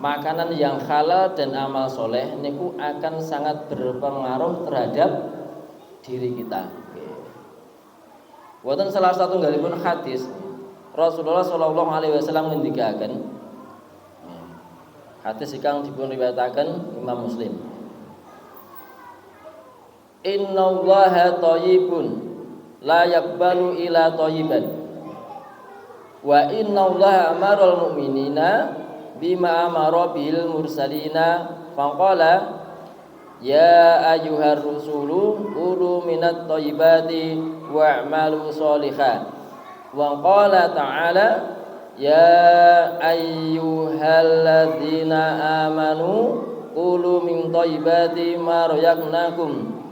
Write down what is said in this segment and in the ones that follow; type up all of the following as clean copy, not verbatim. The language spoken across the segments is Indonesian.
makanan yang halal dan amal soleh niku akan sangat berpengaruh terhadap diri kita. Wonten salah satu galipun hadis Rasulullah sallallahu alaihi wasallam ngendikaken, hadis ingkang dipun riwayataken Imam Muslim. Innallaha thayyibun la yaqbalu ila thayyiban. Wa innallaha amaral mu'minina bima amara bil mursalina faqala ya ayyuhar rusulu kulu minat thayyibati wa'malu sholihan. Wa qala ta'ala ya ayyuhalladzina amanu kulu min thayyibati ma razaqnakum.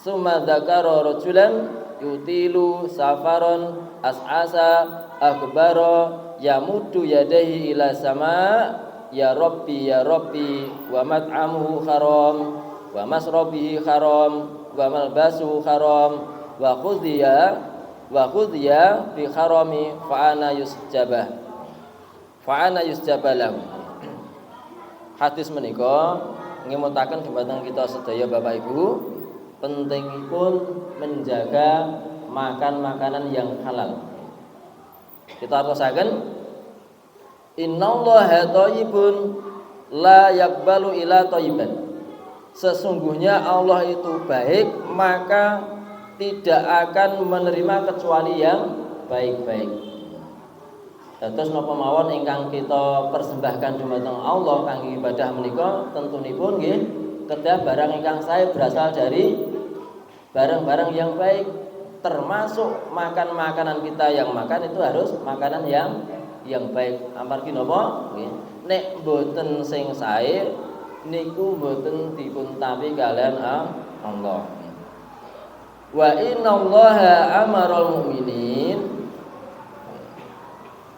Summa dzakara rajulan yutilu safaron as'asa akbara yamuddu yadayhi ila sama ya rabbi wa mat'amuhu haram wa masrabihi haram wa malbasu haram wa khudhiya fi harami fa ana yusjabah lahu. Hadis menika ngemutaken dumateng kita sedaya Bapak Ibu pentingipun menjaga makan makanan yang halal. Kita terusaken innallaha thayyibun la yaqbalu ila thayyiban. Sesungguhnya Allah itu baik, maka tidak akan menerima kecuali yang baik-baik. Terus napa mawon ingkang kita persembahkan dumateng Allah kangge ibadah menika tentunipun nggih kedah barang ingkang sae berasal dari barang-barang yang baik, termasuk makan makanan kita yang makan itu harus makanan yang baik. Amargi napa? Nggih. Nek mboten sing sae niku mboten dipun tampi kalian Allah. Wa innallaha amaral mu'minin,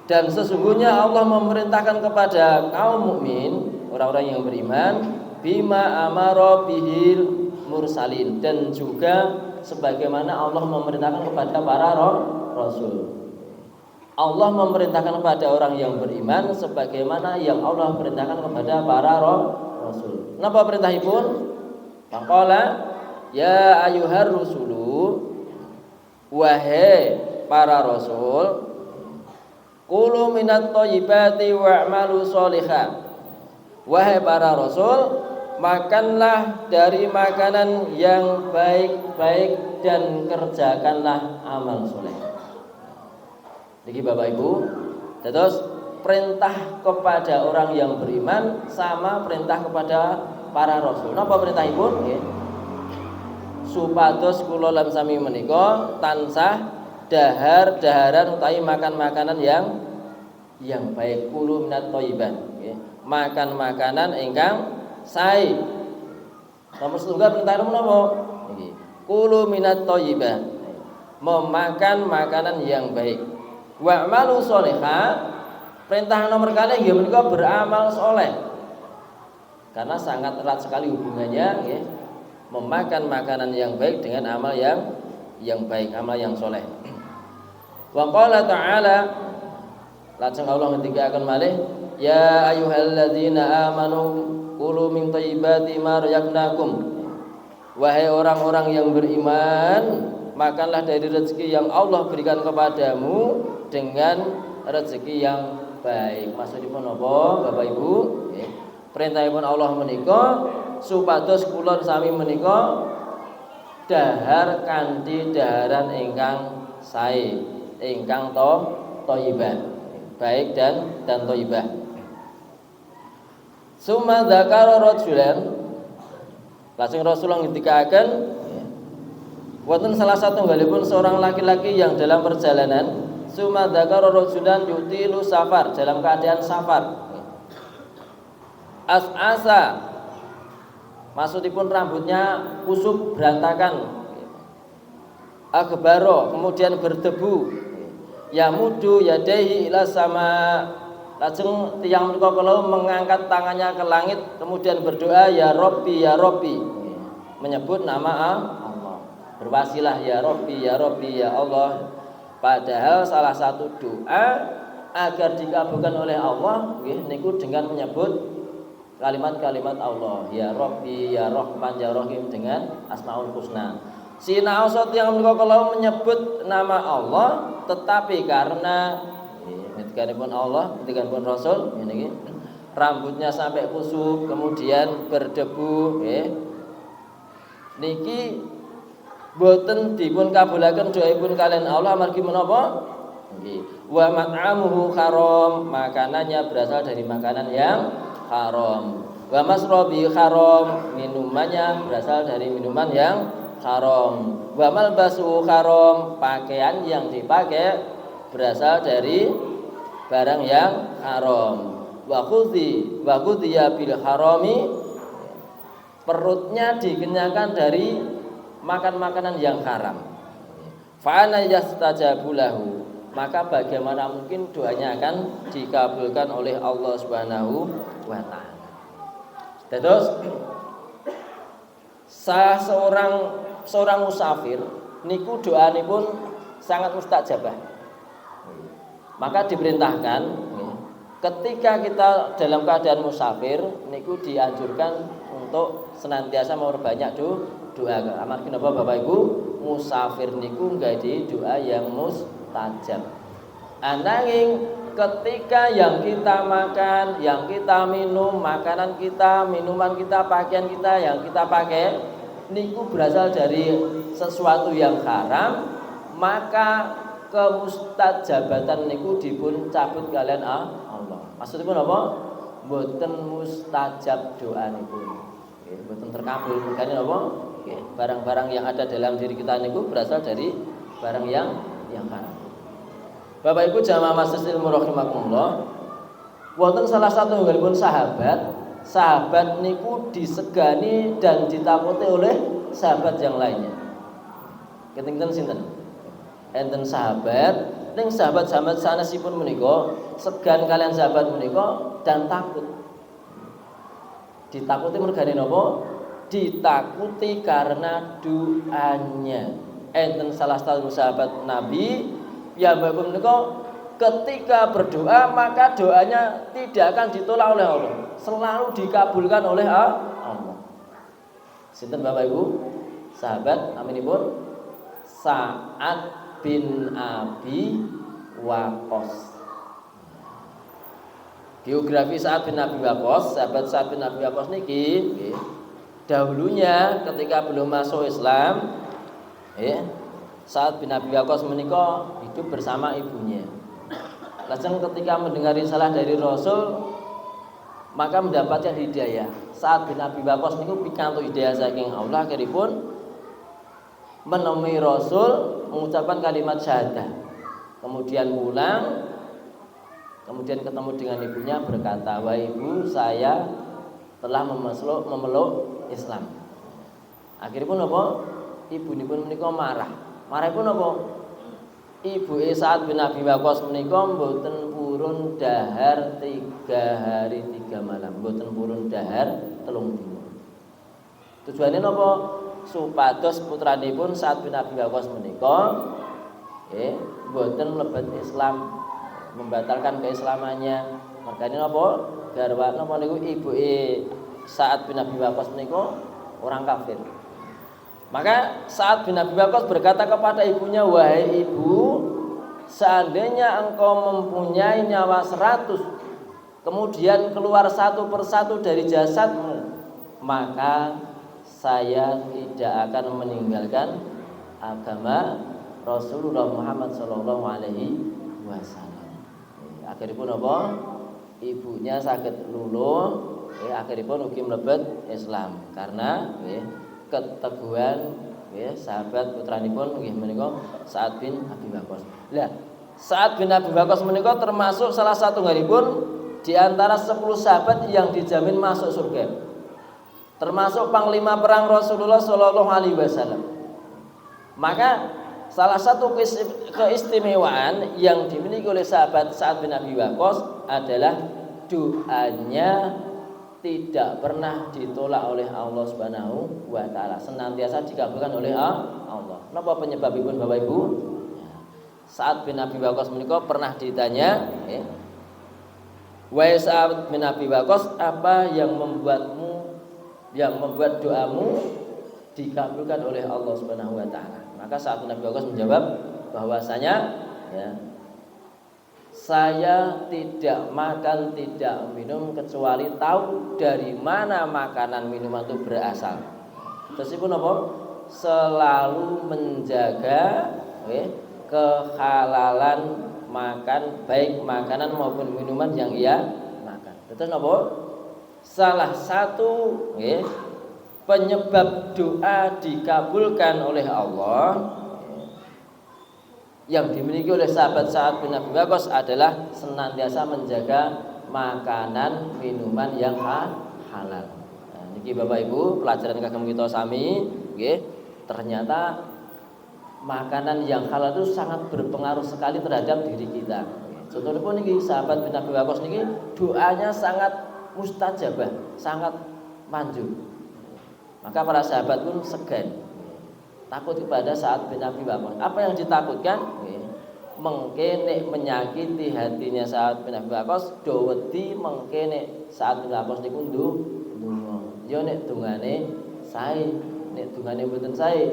dan sesungguhnya Allah memerintahkan kepada kaum mukmin, orang-orang yang beriman, bima amara bihil mursalin, dan juga sebagaimana Allah memerintahkan kepada para rasul. Allah memerintahkan kepada orang yang beriman sebagaimana yang Allah perintahkan kepada para rasul. Napa perintahipun? Maqala ya ayyuhar rusulu, wahai para rasul, kulu minat thayyibati wa'malu sholihan. Wahai para rasul, makanlah dari makanan yang baik-baik dan kerjakanlah amal soleh. Jadi Bapak Ibu, terus perintah kepada orang yang beriman sama perintah kepada para rasul. Napa perintahipun? Nggih. Supados kula lan sami menika tansah dahar-daharan utawi makan makanan yang baik. Kulu minat thayyiban, nggih. Makan makanan ingkang sae. Nomor setunggal perintah menapa? Nggih. Kulu minat thayyiban. Memakan makanan yang baik. Wa'malu sholihan. Perintah nomor kali nggih menika beramal soleh. Karena sangat erat sekali hubungannya nggih. Memakan makanan yang baik dengan amal yang baik, amal yang soleh. Wa qala ta'ala, lajeng Allah ngendikaken malih, ya ayyuhalladzina amanu kulu min thayyibati ma razaqnakum. Wahai orang-orang yang beriman, makanlah dari rezeki yang Allah berikan kepadamu dengan rezeki yang baik. Maksudipun apa Bapak Ibu? Perintahipun Allah menika supados kula sami menika dahar kanthi daharan ingkang sae, ingkang thayyibah, baik dan thayyibah. Summa dzakara rajulan, lajeng Rasulullah ngendikaken wonten salah satunggalipun seorang laki-laki yang dalam perjalanan, summa dzakara rajulan yutilu safar, dalam keadaan safar. As'asa, maksudipun rambutnya kusut berantakan. Akbaro, kemudian berdebu. Yamudu yadaihi ila sama, lajeng tiyang menika kalau mengangkat tangannya ke langit kemudian berdoa ya Rabbi ya Rabbi, menyebut nama Allah, berwasilah ya Rabbi ya Allah. Padahal salah satu doa agar dikabulkan oleh Allah nggih niku dengan menyebut kalimat-kalimat Allah, ya Rabbi, ya Rahman, ya Rahim dengan Asmaul Husna. Sina ausat yang kalau menyebut nama Allah, tetapi karena ketika pun Allah, ketika pun Rasul, ini rambutnya sampai kusut, kemudian berdebu, niki boten dipun kabulaken doaipun kalian Allah amargi menapa? Nggih. Wa mat'amuhu haram, makanannya berasal dari makanan yang haram. Wa masrobi haram, minumannya berasal dari minuman yang haram. Wa malbasu haram, pakaian yang dipakai berasal dari barang yang haram. Wa khudhiya bil harami, perutnya dikenyangkan dari makan makanan yang haram. Fa ana yastajabu lahu, maka bagaimana mungkin doanya akan dikabulkan oleh Allah Subhanahu wa taala. Terus seorang musafir niku doanipun sangat mustajabah. Maka diperintahkan ketika kita dalam keadaan musafir niku dianjurkan untuk senantiasa memperbanyak doa. Amargi napa Bapak Ibu, musafir niku nggadi doa yang mustajab. Ananging ketika yang kita makan, yang kita minum, makanan kita, minuman kita, pakaian kita yang kita pakai niku berasal dari sesuatu yang haram, maka kemustajabatan niku dipun cabut kalian Allah. Maksudipun apa? Mboten mustajab doa niku. Nggih, mboten terkabul. Makane apa? Nggih, barang-barang yang ada dalam diri kita niku berasal dari barang yang haram. Bapak Ibu jamaah majelis ilmu rahimakumullah, wonten salah satu nggalipun sahabat niku disegani dan ditakuti oleh sahabat yang lainnya. Ketingten sinten? Enten sahabat, ning sahabat-sahabat sanesipun menika segan kalian sahabat menika dan takut. Ditakuti mergane napa? Ditakuti karena doanya. Enten salah satu sahabat Nabi ya Bapak menika ketika berdoa maka doanya tidak akan ditolak oleh Allah, selalu dikabulkan oleh Allah. Sinten Bapak Ibu? Sahabat naminipun Sa'ad bin Abi Waqqas. Biografi Sa'ad bin Abi Waqqas, sahabat Sa'ad bin Abi Waqqas niki dahulunya ketika belum masuk Islam, Sa'ad bin Abi Waqqas menika hidup bersama ibunya. Lajeng ketika mendengar risalah dari Rasul, maka mendapatkan hidayah. Sa'ad bin Abi Waqqas niku pikantuk hidayah saking Allah, akhiripun menemui Rasul mengucapkan kalimat syahadah. Kemudian pulang, kemudian ketemu dengan ibunya berkata, "Wahai ibu, saya telah memeluk Islam." Akhiripun apa? Ibunipun menika marah. Marahipun apa? Ibu Sa'ad bin Abi Waqqas menika mboten purun dahar 3 hari 3 malam, mboten purun dahar 3 dina. Tujuane napa? Supados putranipun Sa'ad bin Abi Waqqas menika mboten mlebet Islam, membatalkan keislamannya. Makane napa? Garwa napa niku ibuke Sa'ad bin Abi Waqqas menika orang kafir. Maka Sa'ad bin Abi Waqqas berkata kepada ibunya, "Wahai ibu, seandainya engkau mempunyai nyawa 100, kemudian keluar satu persatu dari jasadmu, maka saya tidak akan meninggalkan agama Rasulullah Muhammad sallallahu alaihi wasallam." Akhiripun apa? Ibunya saged luluh, akhiripun ugi mlebet Islam karena keteguhan sahabat putranipun nggih menika Sa'ad bin Abi Waqqas. Lah, Sa'ad bin Abi Waqqas menika termasuk salah satu ngalipun di antara 10 sahabat yang dijamin masuk surga. Termasuk panglima perang Rasulullah sallallahu alaihi wasallam. Maka salah satu keistimewaan yang dimiliki oleh sahabat Sa'ad bin Abi Waqqas adalah doanya tidak pernah ditolak oleh Allah Subhanahu wa taala, senantiasa dikabulkan oleh Allah. Napa penyebabipun Bapak Ibu? Sa'ad bin Abi Waqqas menika pernah ditanya, Wahai Sa'ad bin Abi Waqqas, apa yang membuat doamu dikabulkan oleh Allah Subhanahu wa taala? Maka Sa'ad bin Abi Waqqas menjawab bahwasanya ya, saya tidak makan, tidak minum kecuali tahu dari mana makanan minuman itu berasal. Tersebut apa? Selalu menjaga kehalalan makan, baik makanan maupun minuman yang ia makan. Terus apa? Salah satu penyebab doa dikabulkan oleh Allah yang dimiliki oleh sahabat Sa'ad bin Abi Waqqas adalah senantiasa menjaga makanan minuman yang halal. Nah, niki Bapak Ibu, pelajaran kagem kita sami, nggih. Ternyata makanan yang halal itu sangat berpengaruh sekali terhadap diri kita. Contohnya pun niki sahabat bin Abi Waqqas niki doanya sangat mustajabah, sangat manjur. Maka para sahabat pun segan takut kepada Sa'ad bin Abi Waqqas. Apa yang ditakutkan? Mengke nek menyakiti hatinya Sa'ad bin Abi Waqqas, do wedi mengke nek Sa'ad bin Abi Waqqas niku ndonga. Ya nek dongane sae, nek dongane mboten sae,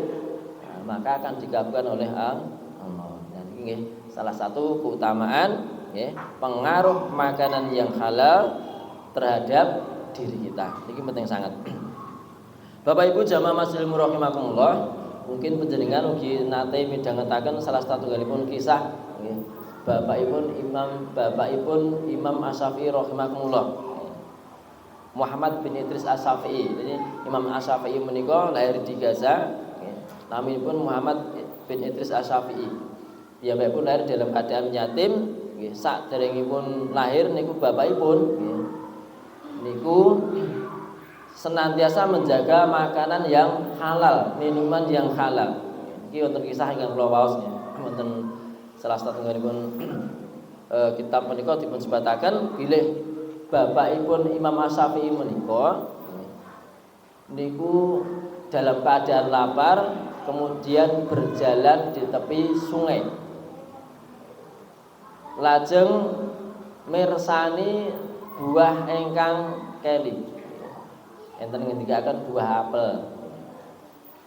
maka akan dikabulkan oleh Allah. Dan ini salah satu keutamaan pengaruh makanan yang halal terhadap diri kita. Ini penting sangat. Bapak Ibu jamaah masjidil rahimakumullah, mungkin panjenengan ugi nate midhangetaken salah satunggalipun kisah bapakipun Imam Asy-Syafi'i rahimakumullah, Muhammad bin Idris Asy-Syafi'i. Jadi Imam Asy-Syafi'i menika lahir di Gaza, naminipun Muhammad bin Idris Asy-Syafi'i. Piyambakipun lahir dalam keadaan yatim, saderengipun lahir niku bapakipun niku senantiasa menjaga makanan yang halal, minuman yang halal. Iki wonten kisah ingkang kula waos nggih. Wonten salah satunggalipun kitab menika dipun sebataken bilih bapakipun Imam Asy-Syafi'i menika niku dalam keadaan lapar, kemudian berjalan di tepi sungai. Lajeng mirsani buah ingkang keli. Enten ngendikaken buah apel.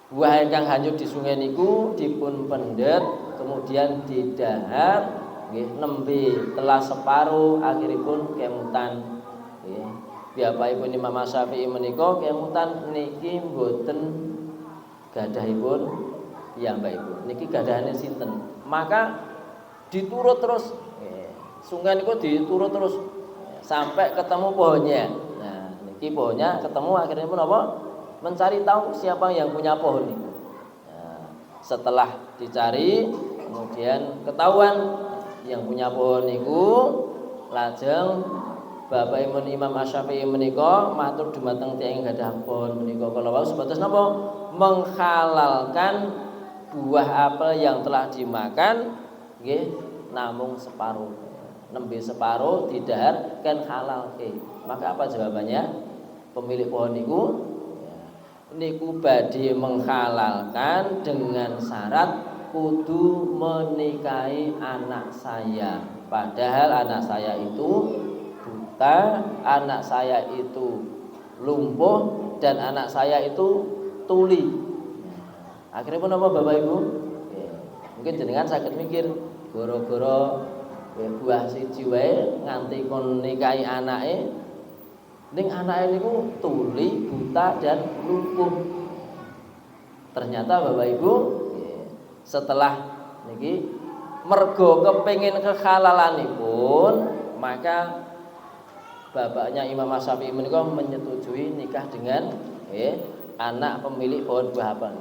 Buah ingkang hanyut di sungai niku dipun pendet, kemudian didahar, nggih, nembe telah separo, akhiripun kemutan. Nggih. Piyambakipun Imam Asy-Syafi'i menika kemutan niki mboten gadahipun piyambakipun. Niki gadahane sinten? Maka diturut terus, sungai niku diturut terus sampai ketemu pohonnya. Pohonnya ketemu, akhirnya pun apa? Mencari tahu siapa yang punya pohon itu. Nah, setelah dicari, kemudian ketahuan yang punya pohon itu, lajeng bapakipun Imam Asy-Syafi'i menika matur dumateng tiyang gadah pohon menika kala wau sebatas napa? Menghalalkan buah apel yang telah dimakan, nggih, namung separuh. Nembe separuh didahar kan halal ke. Maka apa jawabannya? Pemilik pohon niku badhe menghalalkan dengan syarat kudu menikahi anak saya. Padahal anak saya itu buta, anak saya itu lumpuh, dan anak saya itu tuli. Akhirnya pun apa Bapak Ibu? Mungkin jenengan saged mikir, goro-goro buah siji wae nganti kon nikahi anake, ning anake niku tuli, buta dan lumpuh. Ternyata Bapak Ibu, setelah niki mergo kepengin kehalalanipun, maka bapaknya Imam Asy-Syafi'i menika menyetujui nikah dengan anak pemilik pohon buah apel.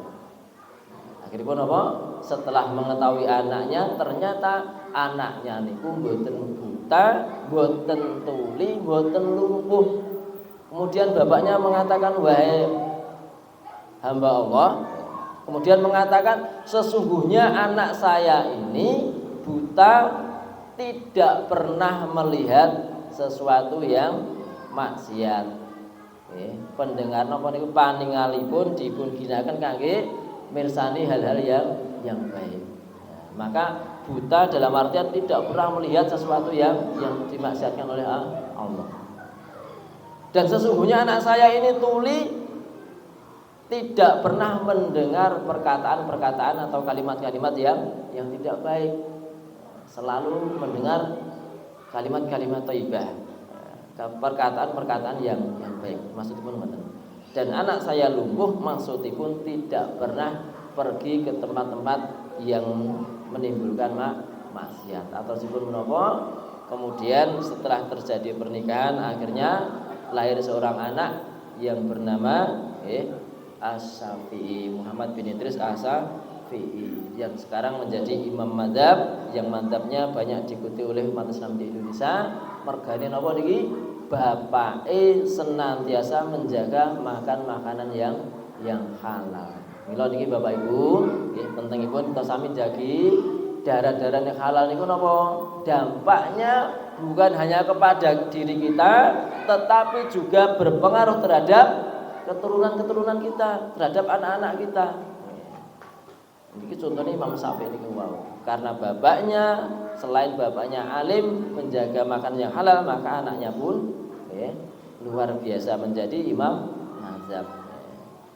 Akhiripun apa? Setelah mengetahui anaknya, ternyata anaknya niku mboten buta, mboten tuli, mboten lumpuh. Kemudian bapaknya mengatakan, wahai hamba Allah, kemudian mengatakan, sesungguhnya anak saya ini buta, tidak pernah melihat sesuatu yang maksiat. Pendengar napa niku paningalipun dipun ginakaken kangge mirsani hal-hal yang baik. Maka buta dalam artian tidak pernah melihat sesuatu yang dimaksiatkan oleh Allah. Dan sesungguhnya anak saya ini tuli tidak pernah mendengar perkataan-perkataan atau kalimat-kalimat yang tidak baik. Selalu mendengar kalimat-kalimat thayyibah, perkataan-perkataan yang baik. Maksudipun ngoten. Dan anak saya lumpuh maksudipun tidak pernah pergi ke tempat-tempat yang menimbulkan maksiat atau sipun menapa. Kemudian setelah terjadi pernikahan akhirnya lahir seorang anak yang bernama As-Syafi'i, Muhammad bin Idris As-Syafi'i, yang sekarang menjadi imam madzhab, yang madzhabnya banyak diikuti oleh umat Islam di Indonesia. Mergane napa niki? Bapake senantiasa menjaga makan makanan yang halal. Mila niki Bapak Ibu, nggih pentingipun kita sami jagi darah-darah yang halal niku napa? Dampaknya bukan hanya kepada diri kita, tetapi juga berpengaruh terhadap keturunan-keturunan kita, terhadap anak-anak kita. Ini contohnya Imam Syafi'i ini wow. Karena bapaknya, selain bapaknya alim menjaga makan yang halal, maka anaknya pun luar biasa menjadi imam mazhab.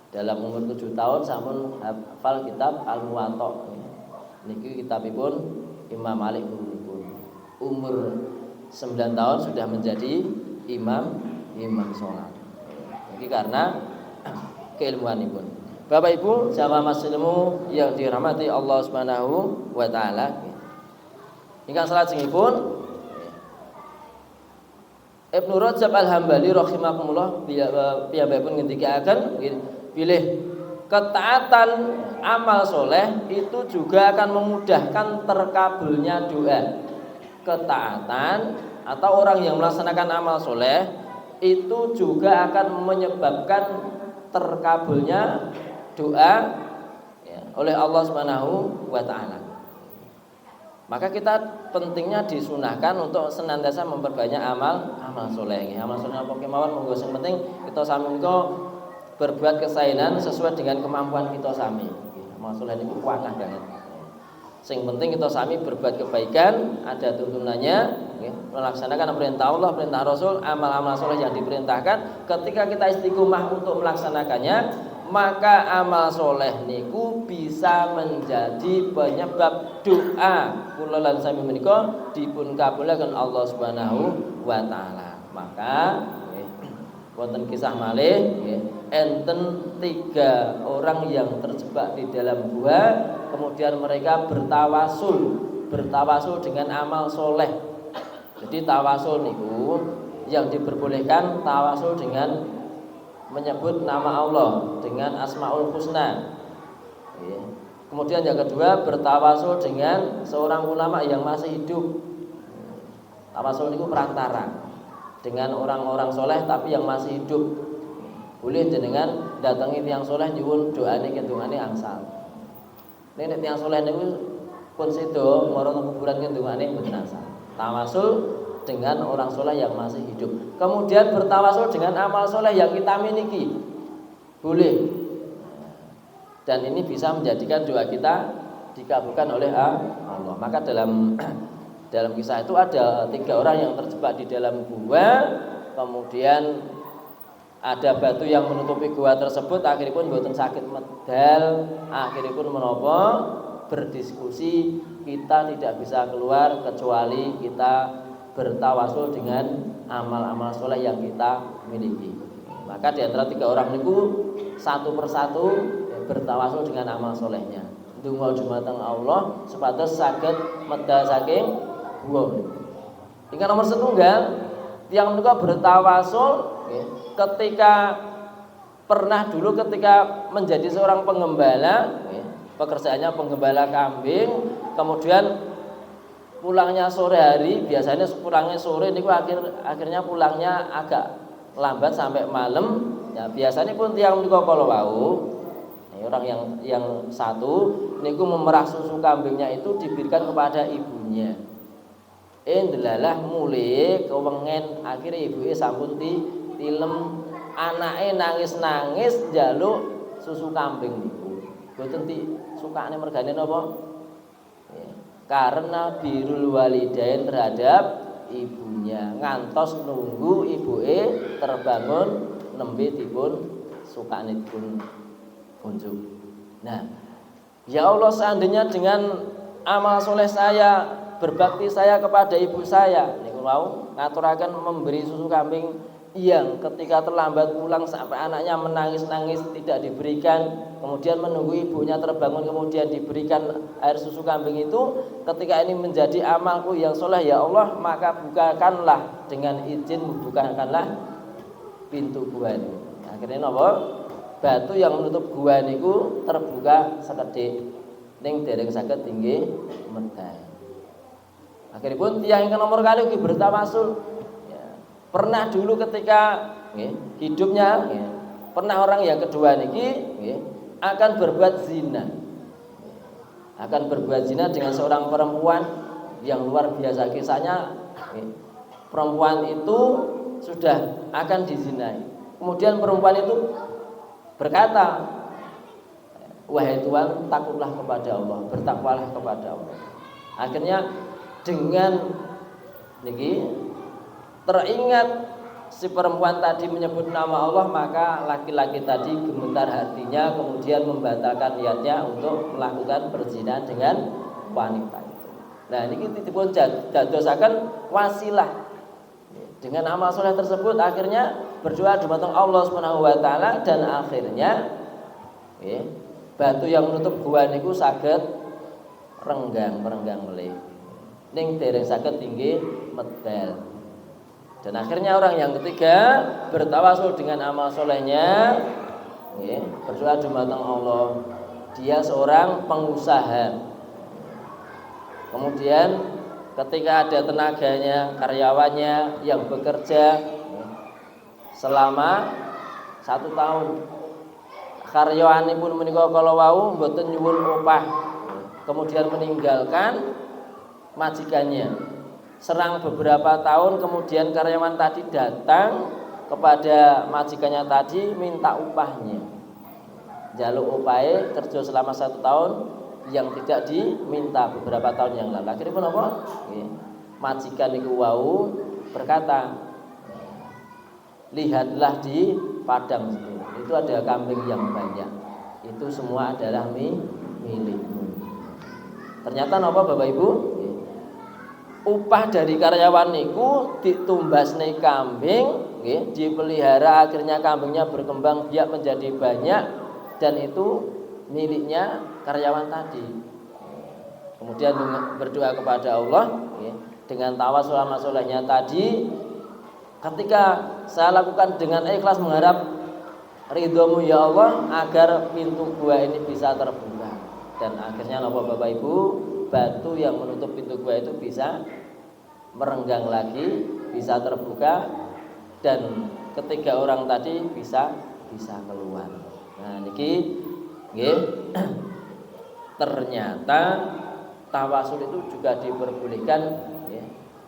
Dalam umur 7 tahun sampun hafal kitab Al-Muwatta. Niki kitabipun Imam Malik pun. Umur 9 tahun sudah menjadi imam salat. Ini karena keilmuanipun. Bapak Ibu jamaah muslimu yang dirahmati Allah Subhanahu wa taala. Ingkang salajengipun Ibnu Rajab Al-Hambali rahimahumullah piyambakipun ngendikaken pilih ketaatan amal soleh itu juga akan memudahkan terkabulnya doa. Ketaatan atau orang yang melaksanakan amal soleh itu juga akan menyebabkan terkabulnya doa oleh Allah Subhanahu wa taala. Maka kita pentingnya disunahkan untuk senantiasa memperbanyak amal soleh. Amal soleh apa kemawon monggo sing penting kita sami menika berbuat kesainan sesuai dengan kemampuan kita sami. Amal soleh niku kuatah banget. Sing penting kita sami berbuat kebaikan, ada tuntunannya, melaksanakan perintah Allah, perintah Rasul, amal-amal soleh yang diperintahkan. Ketika kita istiqomah untuk melaksanakannya, maka amal soleh niku bisa menjadi penyebab doa kula lan sami menika dipun kabulaken Allah Subhanahu wa taala. Maka wonten kisah malih enten 3 orang yang terjebak di dalam gua, kemudian mereka bertawasul dengan amal soleh. Jadi tawasul niku yang diperbolehkan tawasul dengan menyebut nama Allah dengan Asmaul Husna. Kemudian yang kedua bertawasul dengan seorang ulama yang masih hidup. Tawasul niku perantara dengan orang-orang soleh tapi yang masih hidup. Boleh jenengan datangi tiyang soleh nyuwun doane kendungane angsal. Nek tiyang soleh niku pun sedo marang kuburan kendungane mboten angsal. Tawasul dengan orang soleh yang masih hidup. Kemudian bertawasul dengan amal soleh yang kita miliki, boleh. Dan ini bisa menjadikan doa kita dikabulkan oleh Allah. Maka dalam kisah itu ada 3 orang yang terjebak di dalam gua, kemudian ada batu yang menutupi gua tersebut. Akhirnya pun boten sakit medal, akhirnya pun menapa berdiskusi, kita tidak bisa keluar kecuali kita bertawasul dengan amal-amal soleh yang kita miliki. Maka di antara 3 orang niku satu persatu bertawasul dengan amal solehnya. Ndonga dumateng Allah supados saged medal saking gua. Ingkang nomor setunggal tiyang menika bertawasul ketika pernah dulu ketika menjadi seorang penggembala, pekerjaannya penggembala kambing, kemudian pulangnya sore hari, biasanya pulangnya sore niku akhirnya pulangnya agak lambat sampai malam. Ya biasanya pun tiang niku kala wau orang yang satu niku memerah susu kambingnya itu diberikan kepada ibunya. Ndelalah mulai kewengen akhirnya ibunya sampun tilem anake nangis-nangis njaluk susu kambing niku. Mboten sukane mergane napa? karena birrul walidain terhadap ibunya, ngantos nunggu ibuke terbangun nembe dipun sukanipun kunjuk. Nah, ya Allah, seandainya dengan amal soleh saya, berbakti saya kepada ibu saya, niku mau ngaturaken memberi susu kambing yang ketika terlambat pulang sampai anaknya menangis-nangis tidak diberikan, kemudian menunggu ibunya terbangun kemudian diberikan air susu kambing itu, ketika ini menjadi amalku yang soleh ya Allah, maka bukakanlah dengan izin, bukakanlah pintu gua itu. Akhirnya napa? Batu yang menutup gua niku terbuka sekedhik ning dereng saged tinggi medal. Akhiripun tiyang ingkang nomor kali ugi bertawasul. Pernah dulu ketika hidupnya pernah orang yang kedua niki akan berbuat zina. Akan berbuat zina dengan seorang perempuan yang luar biasa kisahnya. Perempuan itu sudah akan dizinai. Kemudian perempuan itu berkata, wahai Tuhan, takutlah kepada Allah, bertakwalah kepada Allah. Akhirnya dengan niki teringat si perempuan tadi menyebut nama Allah, maka laki-laki tadi gemetar hatinya, kemudian membatalkan niatnya untuk melakukan perzinahan dengan wanita itu. Nah, ini dipun dadosaken wasilah. Dengan amal soleh tersebut akhirnya berdoa dumateng Allah Subhanahu wa taala, dan akhirnya batu yang menutup gua niku saged renggang melih. Ning dereng saged tinggi medal. Dan akhirnya orang yang ketiga bertawasul dengan amal solehnya, berdoa dumateng Allah. Dia seorang pengusaha. Kemudian ketika ada tenaganya, karyawannya yang bekerja selama 1 tahun, karyawanipun menika kala wau mboten nyuwun upah, kemudian meninggalkan majikannya. Serang beberapa tahun kemudian karyawan tadi datang kepada majikannya tadi minta upahnya, jaluk upahe kerja selama 1 tahun yang tidak diminta beberapa tahun yang lalu. Akhirnya pun apa? Majikan niku wau berkata, lihatlah di padang itu ada kambing yang banyak, itu semua adalah milikmu. Ternyata apa Bapak Ibu? Upah dari karyawan niku ditumbasne kambing, dipelihara, akhirnya kambingnya berkembang biak menjadi banyak, dan itu miliknya karyawan tadi. Kemudian berdoa kepada Allah dengan tawasul amal solehnya tadi, ketika saya lakukan dengan ikhlas mengharap ridhomu ya Allah, agar pintu gua ini bisa terbuka. Dan akhirnya Bapak Ibu, batu yang menutup pintu gua itu bisa merenggang lagi, bisa terbuka, dan ketiga orang tadi bisa keluar. Nah niki ternyata tawasul itu juga diperbolehkan,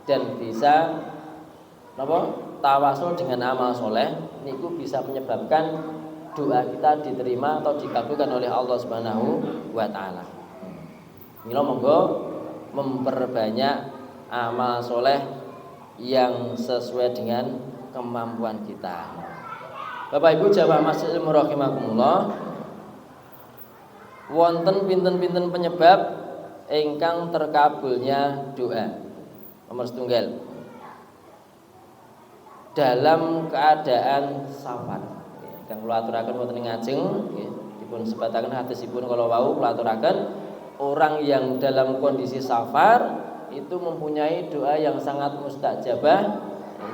dan bisa tawasul dengan amal soleh niku bisa menyebabkan doa kita diterima atau dikabulkan oleh Allah Subhanahu wa taala. Mila monggo memperbanyak amal soleh yang sesuai dengan kemampuan kita. Bapak Ibu jamaah masjid ilmu rahimakumullah, wonten pinten-pinten penyebab ingkang terkabulnya doa. Nomor setunggal, dalam keadaan safar. Kang kula aturaken wonten ing ngajeng nggih, dipun sebataken hadisipun kala wau kula aturaken, orang yang dalam kondisi safar itu mempunyai doa yang sangat mustajabah,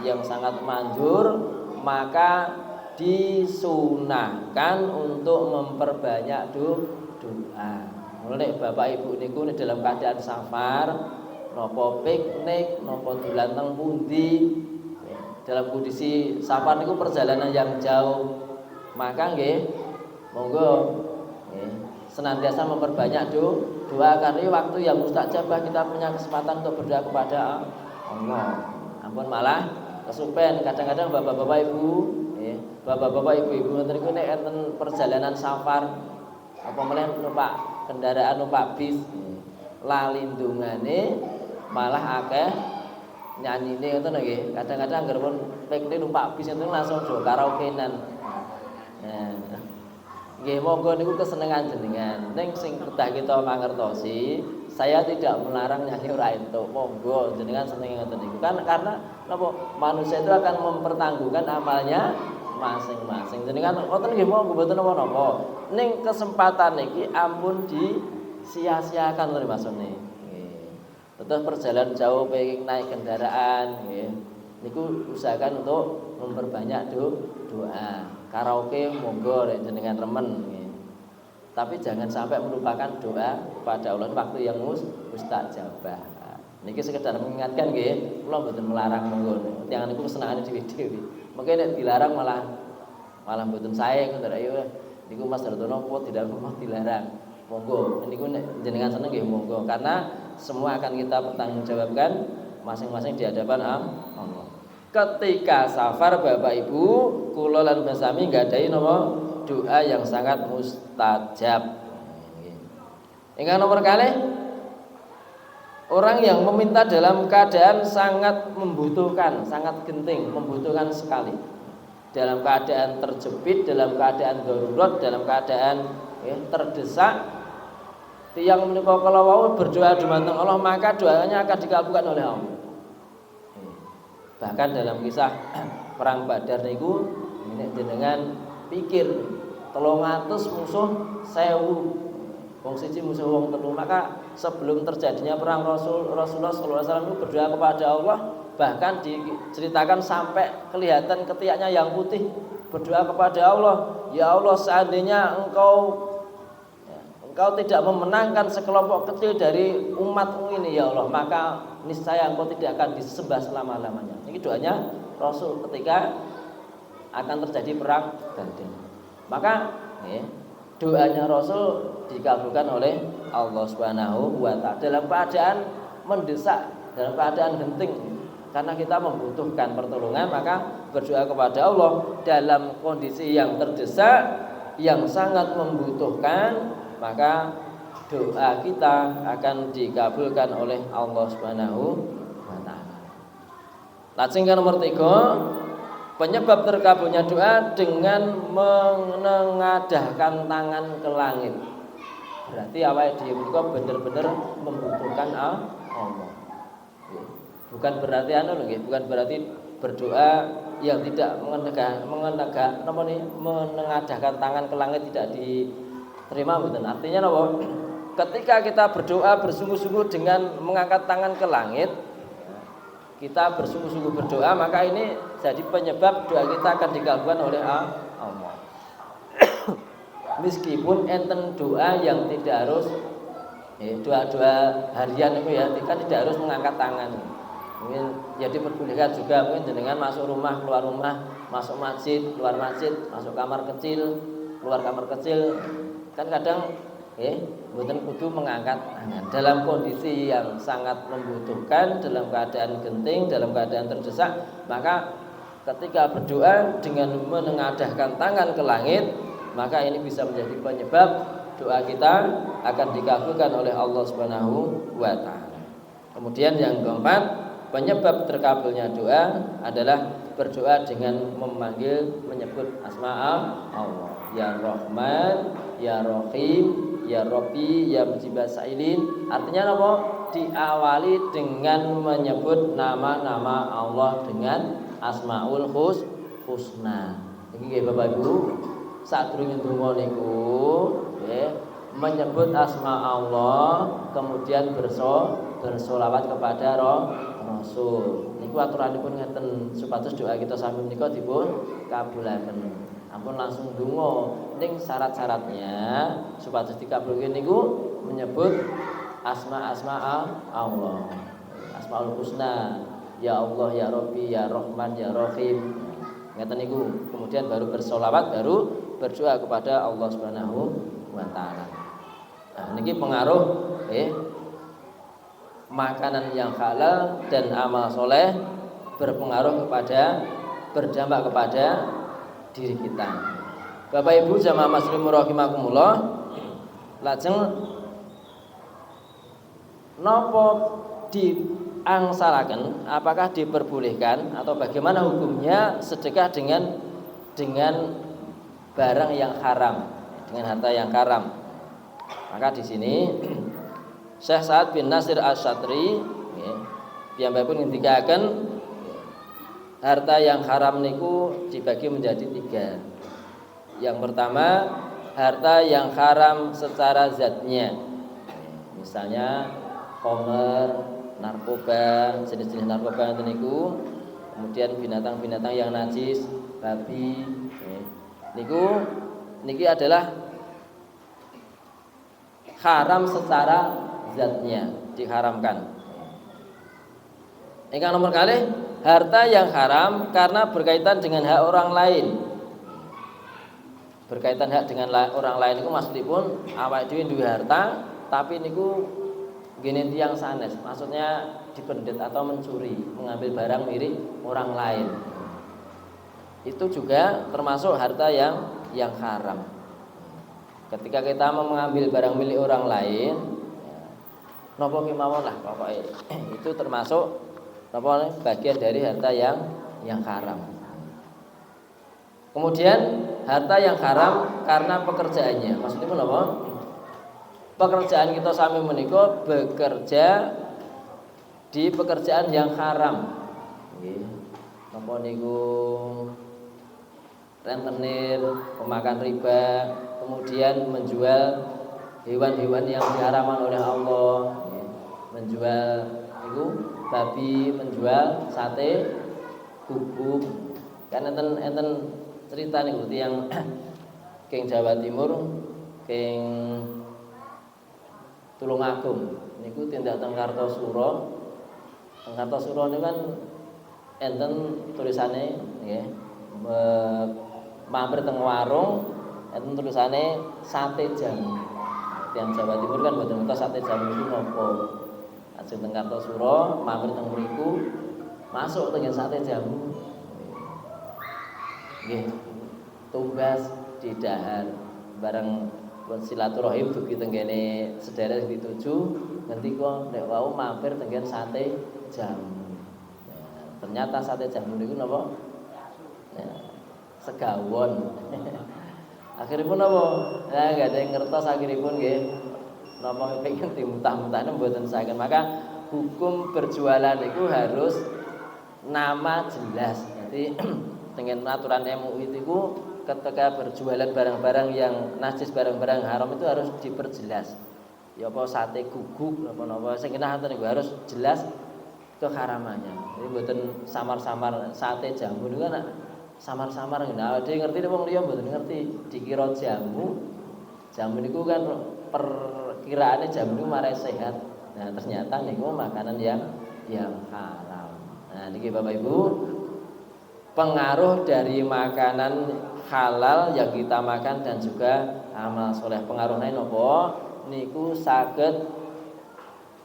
yang sangat manjur, maka disunahkan untuk memperbanyak doa. Mulai Bapak Ibu niku dalam keadaan safar, nopo piknik, nopo dolan teng pundi, dalam kondisi safar niku perjalanan yang jauh, maka nggih monggo senantiasa memperbanyak doa, karena waktu yang mustajabah kita punya kesempatan untuk berdoa kepada Allah. Ampun malah kesupen kadang-kadang bapak-bapak ibu, bapak-bapak ibu-ibu niku nek enten perjalanan safar, apa meneh numpak kendaraan, numpak bis, lali ndungane malah akeh nyanyine ngoten nggih. Kadang-kadang anggere pun piknik numpak bis itu langsung do karaokean. Nah, nggih monggo niku kesenengan jenengan. Ning sing kedah kita mangertosi, saya tidak melarang nyanyi ora entuk. Monggo jenengan seneng ngoten niku. Kan karena napa manusia itu akan mempertanggungan amalnya masing-masing. Jenengan ngoten nggih monggo mboten napa-napa. Ning kesempatan iki ampun disia-siakan lho maksudnya. Nggih. Terus perjalanan jauh pengen naik kendaraan nggih. Niku usahakan untuk memperbanyak doa. Karaoke monggo rek jenengan remen nggih. Tapi jangan sampai melupakan doa pada Allah waktu yang mustajabah. Niki sekedar mengingatkan nggih, kula mboten melarang monggo. Tiyang niku senengane dhewe-dhewe. Mungkin nek dilarang malah mboten sae ngoten ayo. Niku Mas Dartono kok tidak mau dilarang. Monggo niku nek jenengan seneng nggih monggo karena semua akan kita pertanggungjawabkan masing-masing di hadapan Allah. Ketika safar Bapak Ibu, kula lan Mbah Sami nggadahi napa doa yang sangat mustajab. Ingkang nomor kalih, orang yang meminta dalam keadaan sangat membutuhkan, sangat genting, membutuhkan sekali. Dalam keadaan terjepit, dalam keadaan darurat, dalam keadaan terdesak, tiyang menika kala wau berdoa dumateng Allah, maka doanya akan dikabulkan oleh Allah. Bahkan dalam kisah perang Badar niku jenengan pikir 300 musuh 1000 wong siji musuh wong telu, maka sebelum terjadinya perang Rasulullah sallallahu alaihi wasallam berdoa kepada Allah, bahkan diceritakan sampai kelihatan ketiaknya yang putih, berdoa kepada Allah, ya Allah seandainya engkau tidak memenangkan sekelompok kecil dari umatmu ini ya Allah, maka niscaya engkau tidak akan disembah selama-lamanya. Ini doanya Rasul ketika akan terjadi perang Badar. Maka doanya Rasul dikabulkan oleh Allah Subhanahu wa taala dalam keadaan mendesak, dalam keadaan genting. Karena kita membutuhkan pertolongan, maka berdoa kepada Allah dalam kondisi yang terdesak, yang sangat membutuhkan, maka doa kita akan dikabulkan oleh Allah Subhanahu wa taala. Lajeng nomor 3, penyebab terkabulnya doa dengan menengadahkan tangan ke langit. Berarti awake dhewe menika bener-bener membutuhkan Allah. Bukan berarti bukan berarti berdoa yang tidak menengadahkan tangan ke langit tidak diterima betul. Artinya apa? Ketika kita berdoa bersungguh-sungguh dengan mengangkat tangan ke langit, kita bersungguh-sungguh berdoa, maka ini jadi penyebab doa kita akan dikabulkan oleh Allah. Meskipun enten doa yang tidak harus doa-doa harian itu ya, kita tidak harus mengangkat tangan. Mungkin jadi diperbolehkan juga mungkin jenengan masuk rumah, keluar rumah, masuk masjid, keluar masjid, masuk kamar kecil, keluar kamar kecil. Kan kadang mboten kudu mengangkat tangan dalam kondisi yang sangat membutuhkan, dalam keadaan genting, dalam keadaan terdesak, maka ketika berdoa dengan menengadahkan tangan ke langit, maka ini bisa menjadi penyebab doa kita akan dikabulkan oleh Allah Subhanahu wa taala. Kemudian yang keempat, penyebab terkabulnya doa adalah berdoa dengan menyebut asma Allah. Ya Rahman, Ya Rahim, Ya Rabbi, Ya Mujibas Sa'ilin. Artinya apa? Diawali dengan menyebut nama-nama Allah dengan Asmaul Husna. Iki nggih Bapak Ibu, sadurunge donga niku menyebut asma Allah, kemudian bersolawat kepada Rasul. Niku aturanipun ngeten supados doa kita sami menika dipun kabulaken. Ampun langsung donga. Ning syarat-syaratnya supados dikabulke niku menyebut asma-asma Allah. Asmaul Husna. Ya Allah, Ya Rabbi, Ya Rahman, Ya Rahim. Ngeten niku. Kemudian baru bersolawat, baru berdoa kepada Allah Subhanahu wa taala. Nah, niki pengaruh makanan yang halal dan amal soleh berdampak kepada diri kita. Bapak Ibu jamaah muslim rahimakumullah, lajeng Nopo diangsalaken, apakah diperbolehkan atau bagaimana hukumnya sedekah dengan barang yang haram, dengan harta yang haram? Maka di sini Syekh Sa'ad bin Nasir Asy-Syatri piyambakipun ngendikaken harta yang haram niku dibagi menjadi 3. Yang pertama, harta yang haram secara zatnya. Misalnya khamr, narkoba, jenis-jenis narkoba niku, kemudian binatang-binatang yang najis, babi, niki adalah haram secara zatnya, diharamkan. Ingkang nomor kalih, harta yang haram karena berkaitan dengan hak orang lain. Berkaitan hak dengan orang lain itu maksudipun awake dhewe duwe harta tapi niku gene tiyang sanes, maksudnya dipendet atau mencuri, mengambil barang milik orang lain. Itu juga termasuk harta yang haram. Ketika kita mau mengambil barang milik orang lain, napa kemawon lah pokoknya itu termasuk napa bagian dari harta yang haram. Kemudian harta yang haram karena pekerjaannya. Maksudnya apa? Pekerjaan kita sami menika bekerja di pekerjaan yang haram. Nggih. Napa niku rentenir, pemakan riba, kemudian menjual hewan-hewan yang diharamkan oleh Allah, menjual itu babi, menjual sate, bubuk. Kan enten cerita niku tiyang keng Jawa Timur, keng Tulungagung niku tindak teng Kartosuro. Teng Kartosuro niku kan enten tulisane nggih, mampir teng warung enten tulisane sate jamu. Tiyang Jawa Timur kan mboten ngertos sate jamu itu napa. Ajeng teng Kartosuro mampir teng mriku masuk teng sate jamu. Nggih, tumbas didahar bareng silaturahim dugi tenggene sedherek dituju nanti kok nek wau mampir tenggen sate jamu. Ternyata sate jamu niku napa? Segawon. Akhiripun napa? Lah gak ada yang ngertos akhiripun nggih napa pengen dimutah-mutahne mboten saged. Maka hukum berjualan itu harus nama jelas. Jadi dengan aturan MUI itu ketika berjualan barang-barang yang najis, barang-barang haram itu harus diperjelas. Ya apa sate guguk napa-napa sing kena niku harus jelas keharamannya. Jadi mboten samar-samar sate jamu niku kan samar-samar ngene. Awake ngerti wong liya mboten ngerti, dikira jamu. Jamu niku kan perkiraane jamu niku marai sehat. Nah, ternyata niku makanan yang haram. Nah, niki Bapak Ibu, pengaruh dari makanan halal yang kita makan dan juga amal soleh. Pengaruh lain apa? Niku saged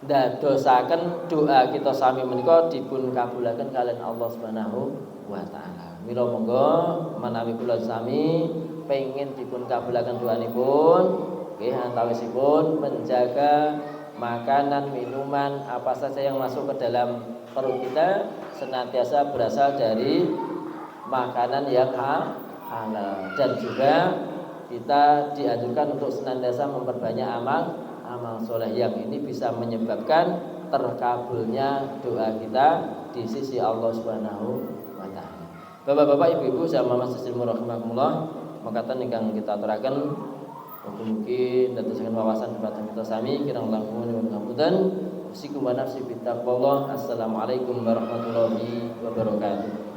ndadosaken doa kita sami menika dipun kabulaken kalian Allah Subhanahu wa taala. Mila monggo menawi kula sami pengin dipun kabulaken doanipun, nggih antawisipun menjaga makanan, minuman apa saja yang masuk ke dalam perut kita senantiasa berasal dari makanan yang halal, dan juga kita dianjurkan untuk senantiasa memperbanyak amal soleh yang ini bisa menyebabkan terkabulnya doa kita di sisi Allah Subhanahu wa taala. Bapak-bapak, ibu-ibu, sama Mas Muslim rahimakumullah, makaten ingkang kita aturaken mugi dadosaken wawasan dhateng kita sami kirang langkung ngapunten. Usikum wa nafsi bittaqwallah. Assalamualaikum warahmatullahi wabarakatuh.